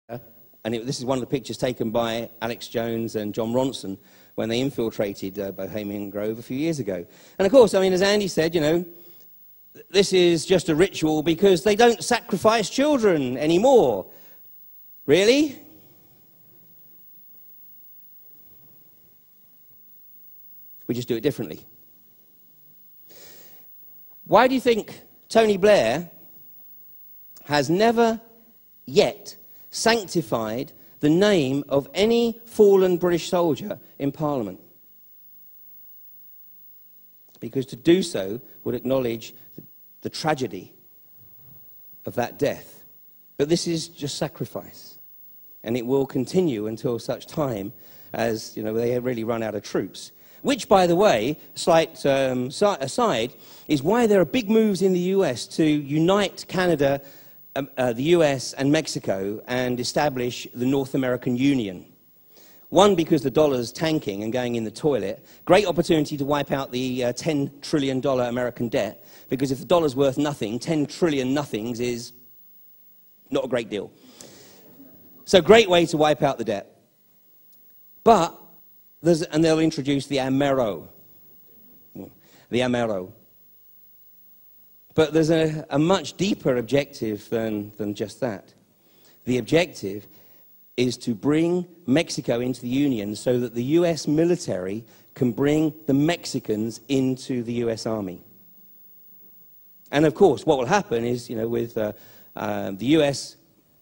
and this is one of the pictures taken by Alex Jones and John Ronson when they infiltrated Bohemian Grove a few years ago. And of course, I mean, as Andy said, you know, this is just a ritual because they don't sacrifice children anymore. Really? We just do it differently. Why do you think Tony Blair has never yet sanctified the name of any fallen British soldier in Parliament? Because to do so would acknowledge the tragedy of that death. But this is just sacrifice. And it will continue until such time as, you know, they really run out of troops. Which, by the way, slight aside, is why there are big moves in the US to unite Canada, the US and Mexico and establish the North American Union. One, because the dollar's tanking and going in the toilet. Great opportunity to wipe out the $10 trillion American debt, because if the dollar's worth nothing, 10 trillion nothings is not a great deal. So great way to wipe out the debt. But, and they'll introduce the Amero. The Amero. But there's a much deeper objective than just that. The objective is to bring Mexico into the Union so that the US military can bring the Mexicans into the US Army. And of course, what will happen is, you know, with the US,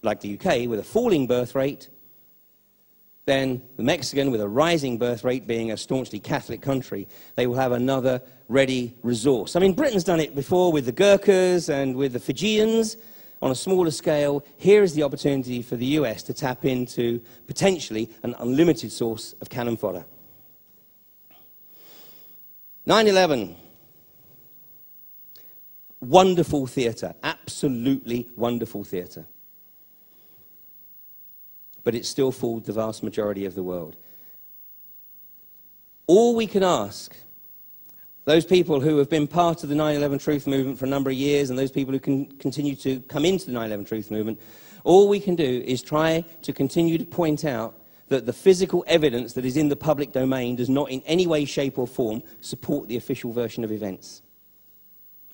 like the UK, with a falling birth rate, then the Mexican, with a rising birth rate, being a staunchly Catholic country, they will have another ready resource. I mean, Britain's done it before with the Gurkhas and with the Fijians on a smaller scale. Here is the opportunity for the US to tap into potentially an unlimited source of cannon fodder. 9/11. Wonderful theatre, absolutely wonderful theatre. But it still fooled the vast majority of the world. All we can ask, those people who have been part of the 9/11 Truth Movement for a number of years and those people who can continue to come into the 9/11 Truth Movement, all we can do is try to continue to point out that the physical evidence that is in the public domain does not in any way, shape or form support the official version of events.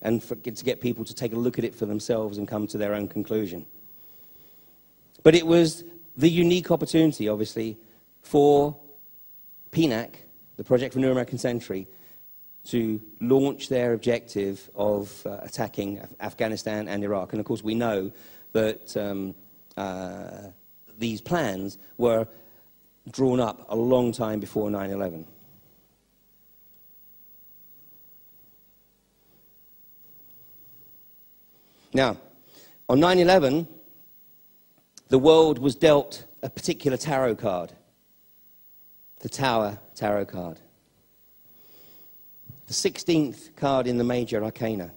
And to get people to take a look at it for themselves and come to their own conclusion. But it was the unique opportunity, obviously, for PNAC, the Project for New American Century, to launch their objective of attacking Afghanistan and Iraq. And of course, we know that these plans were drawn up a long time before 9/11. Now, on 9/11, the world was dealt a particular tarot card, the Tower Tarot card, the 16th card in the major arcana.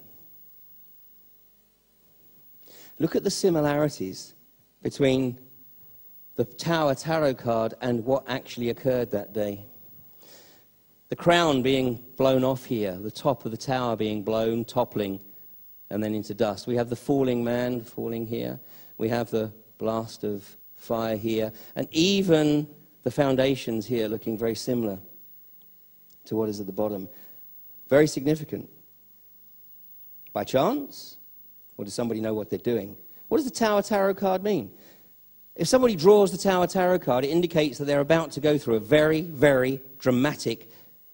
Look at the similarities between the Tower Tarot card and what actually occurred that day. The crown being blown off here, the top of the tower being blown, toppling, and then into dust. We have the falling man falling here. We have the blast of fire here, and even the foundations here looking very similar to what is at the bottom. Very significant. By chance? Or does somebody know what they're doing? What does the Tower Tarot card mean? If somebody draws the Tower Tarot card, it indicates that they're about to go through a very, very dramatic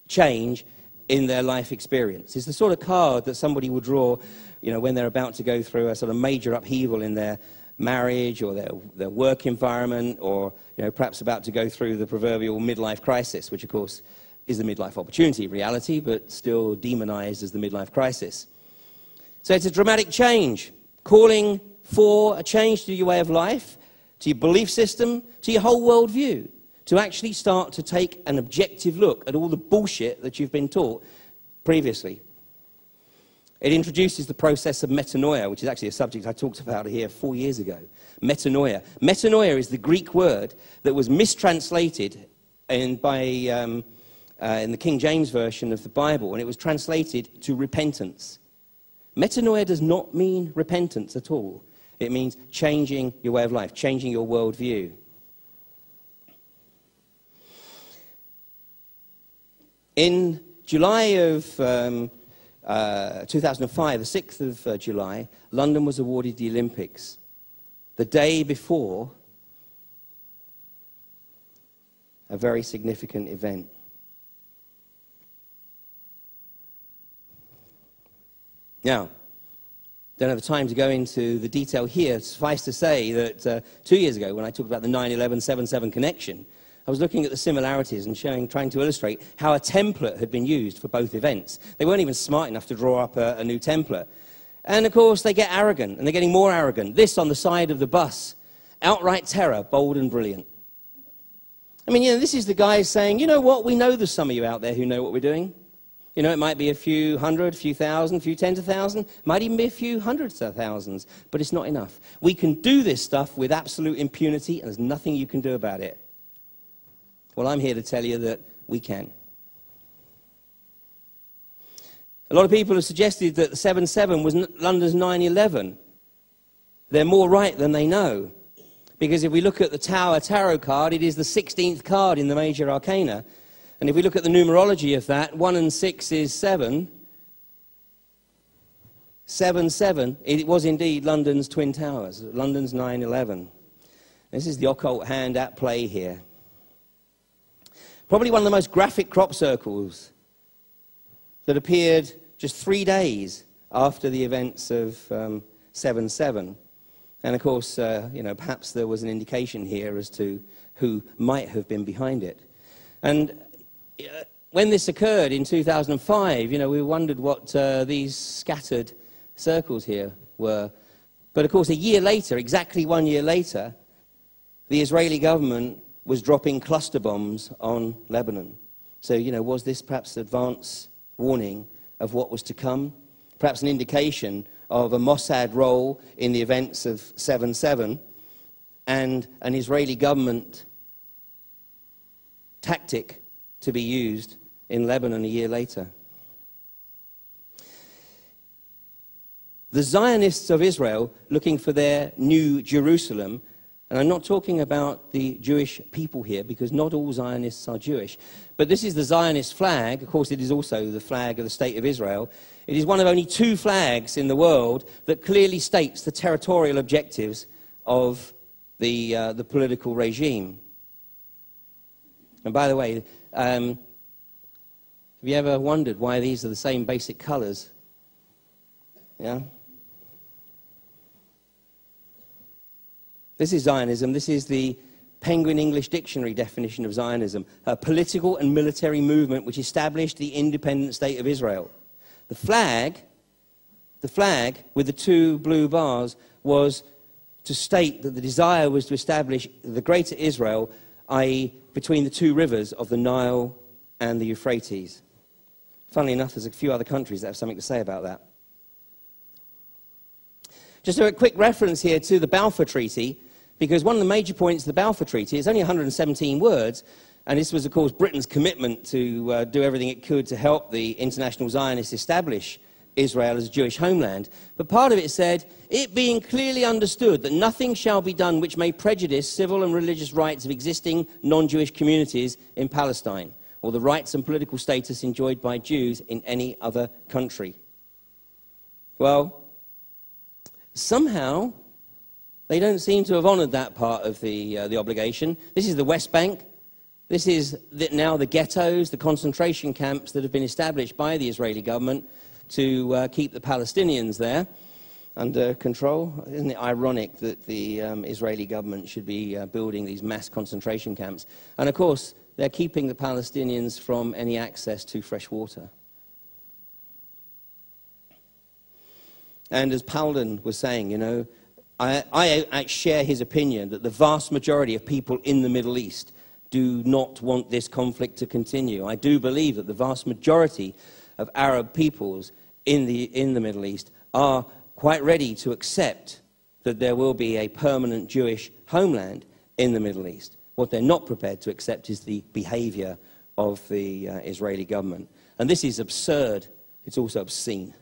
change in their life experience. It's the sort of card that somebody would draw, you know, when they're about to go through a sort of major upheaval in their marriage or their work environment, or, you know, perhaps about to go through the proverbial midlife crisis, which of course is the midlife opportunity reality, but still demonized as the midlife crisis. So it's a dramatic change, calling for a change to your way of life, to your belief system, to your whole worldview, to actually start to take an objective look at all the bullshit that you've been taught previously. It introduces the process of metanoia, which is actually a subject I talked about here 4 years ago. Metanoia. Metanoia is the Greek word that was mistranslated in the King James Version of the Bible, and it was translated to repentance. Metanoia does not mean repentance at all. It means changing your way of life, changing your worldview. In July of 2005, the 6th of July, London was awarded the Olympics. The day before a very significant event. Now, don't have the time to go into the detail here. Suffice to say that 2 years ago, when I talked about the 9/11-7/7 connection, I was looking at the similarities and trying to illustrate how a template had been used for both events. They weren't even smart enough to draw up a new template. And of course, they get arrogant, and they're getting more arrogant. This on the side of the bus, outright terror, bold and brilliant. I mean, this is the guy saying, you know what, we know there's some of you out there who know what we're doing. You know, it might be a few hundred, few thousand, few tens of thousands, might even be a few hundreds of thousands, but it's not enough. We can do this stuff with absolute impunity, and there's nothing you can do about it. Well, I'm here to tell you that we can. A lot of people have suggested that the 7/7 was London's 9/11. They're more right than they know. Because if we look at the Tower Tarot card, it is the 16th card in the major arcana. And if we look at the numerology of that, 1 and 6 is 7. 7/7, it was indeed London's Twin Towers, London's 9/11. This is the occult hand at play here. Probably one of the most graphic crop circles that appeared just 3 days after the events of 7/7. And of course, perhaps there was an indication here as to who might have been behind it. And when this occurred in 2005, we wondered what these scattered circles here were. But of course, a year later, exactly 1 year later, the Israeli government was dropping cluster bombs on Lebanon. So, was this perhaps advance warning of what was to come? Perhaps an indication of a Mossad role in the events of 7/7 and an Israeli government tactic to be used in Lebanon a year later. The Zionists of Israel looking for their new Jerusalem, and I'm not talking about the Jewish people here because not all Zionists are Jewish, but this is the Zionist flag. Of course, it is also the flag of the State of Israel. It is one of only 2 flags in the world that clearly states the territorial objectives of the political regime. And by the way, have you ever wondered why these are the same basic colors? Yeah? This is Zionism. This is the Penguin English Dictionary definition of Zionism, a political and military movement which established the independent state of Israel. The flag with the 2 blue bars was to state that the desire was to establish the greater Israel, i.e. between the 2 rivers of the Nile and the Euphrates. Funnily enough, there's a few other countries that have something to say about that. Just a quick reference here to the Balfour Treaty, because one of the major points of the Balfour Treaty is only 117 words, and this was, of course, Britain's commitment to do everything it could to help the international Zionists establish Israel as a Jewish homeland. But part of it said, it being clearly understood that nothing shall be done which may prejudice civil and religious rights of existing non-Jewish communities in Palestine, or the rights and political status enjoyed by Jews in any other country. Well, somehow they don't seem to have honoured that part of the obligation. This is the West Bank. This is now the ghettos, the concentration camps that have been established by the Israeli government to keep the Palestinians there under control. Isn't it ironic that the Israeli government should be building these mass concentration camps? And of course, they're keeping the Palestinians from any access to fresh water. And as Paulden was saying, I share his opinion that the vast majority of people in the Middle East do not want this conflict to continue. I do believe that the vast majority of Arab peoples in the Middle East are quite ready to accept that there will be a permanent Jewish homeland in the Middle East. What they're not prepared to accept is the behavior of the Israeli government. And this is absurd. It's also obscene.